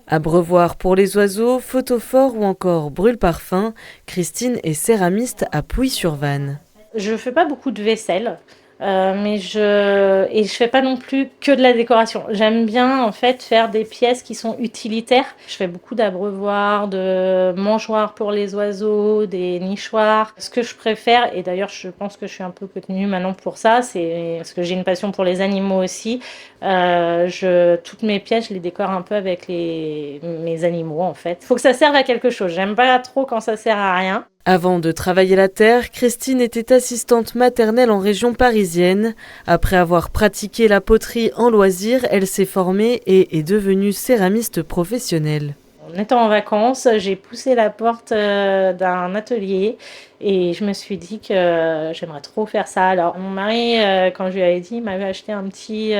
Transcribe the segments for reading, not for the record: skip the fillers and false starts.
Abreuvoir pour les oiseaux, photophore ou encore brûle-parfum, Christine est céramiste à Pouilly-sur-Vanne. Je fais pas beaucoup de vaisselle, mais je fais pas non plus que de la décoration. J'aime bien en fait faire des pièces qui sont utilitaires. Je fais beaucoup d'abreuvoirs, de mangeoires pour les oiseaux, des nichoirs. Ce que je préfère, et d'ailleurs je pense que je suis un peu connue maintenant pour ça, c'est parce que j'ai une passion pour les animaux aussi. Toutes mes pièces, je les décore un peu avec mes animaux en fait. Il faut que ça serve à quelque chose. J'aime pas trop quand ça sert à rien. Avant de travailler la terre, Christine était assistante maternelle en région parisienne. Après avoir pratiqué la poterie en loisir, elle s'est formée et est devenue céramiste professionnelle. En étant en vacances, j'ai poussé la porte d'un atelier et je me suis dit que j'aimerais trop faire ça. Alors mon mari, quand je lui avais dit, il m'avait acheté un petit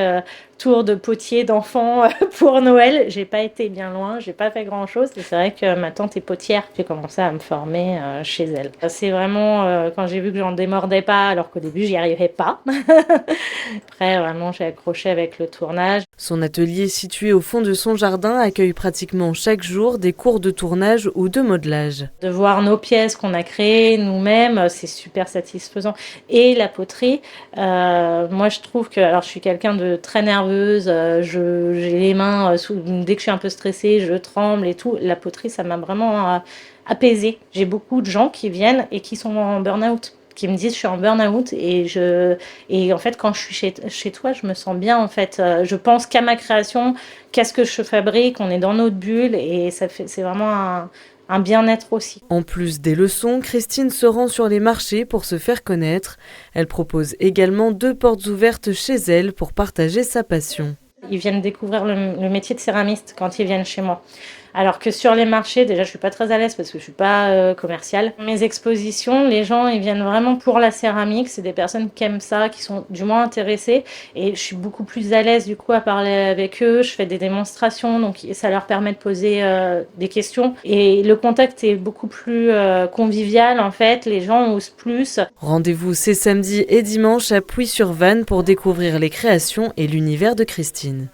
tour de potier d'enfant pour Noël. J'ai pas été bien loin, j'ai pas fait grand chose. C'est vrai que ma tante est potière. J'ai commencé à me former chez elle. C'est vraiment quand j'ai vu que j'en démordais pas, alors qu'au début j'y arrivais pas. Après vraiment j'ai accroché avec le tournage. Son atelier situé au fond de son jardin accueille pratiquement chaque jour des cours de tournage ou de modelage. De voir nos pièces qu'on a créées nous-mêmes, c'est super satisfaisant. Et la poterie, moi je trouve que, alors je suis quelqu'un de très nerveuse, j'ai les mains, dès que je suis un peu stressée, je tremble et tout. La poterie, ça m'a vraiment apaisée. J'ai beaucoup de gens qui viennent et qui sont en burn-out, qui me disent je suis en burn-out et en fait quand je suis chez toi je me sens bien en fait, je pense qu'à ma création, qu'à ce que je fabrique, on est dans notre bulle et c'est vraiment un bien-être aussi. En plus des leçons, Christine se rend sur les marchés pour se faire connaître. Elle propose également 2 portes ouvertes chez elle pour partager sa passion. Ils viennent découvrir le métier de céramiste quand ils viennent chez moi. Alors que sur les marchés, déjà je suis pas très à l'aise parce que je suis pas commerciale. Mes expositions, les gens ils viennent vraiment pour la céramique, c'est des personnes qui aiment ça, qui sont du moins intéressées et je suis beaucoup plus à l'aise du coup à parler avec eux, je fais des démonstrations donc ça leur permet de poser des questions et le contact est beaucoup plus convivial en fait, les gens osent plus. Rendez-vous ces samedis et dimanches à Pouilly-sur-Vanne pour découvrir les créations et l'univers de Christine.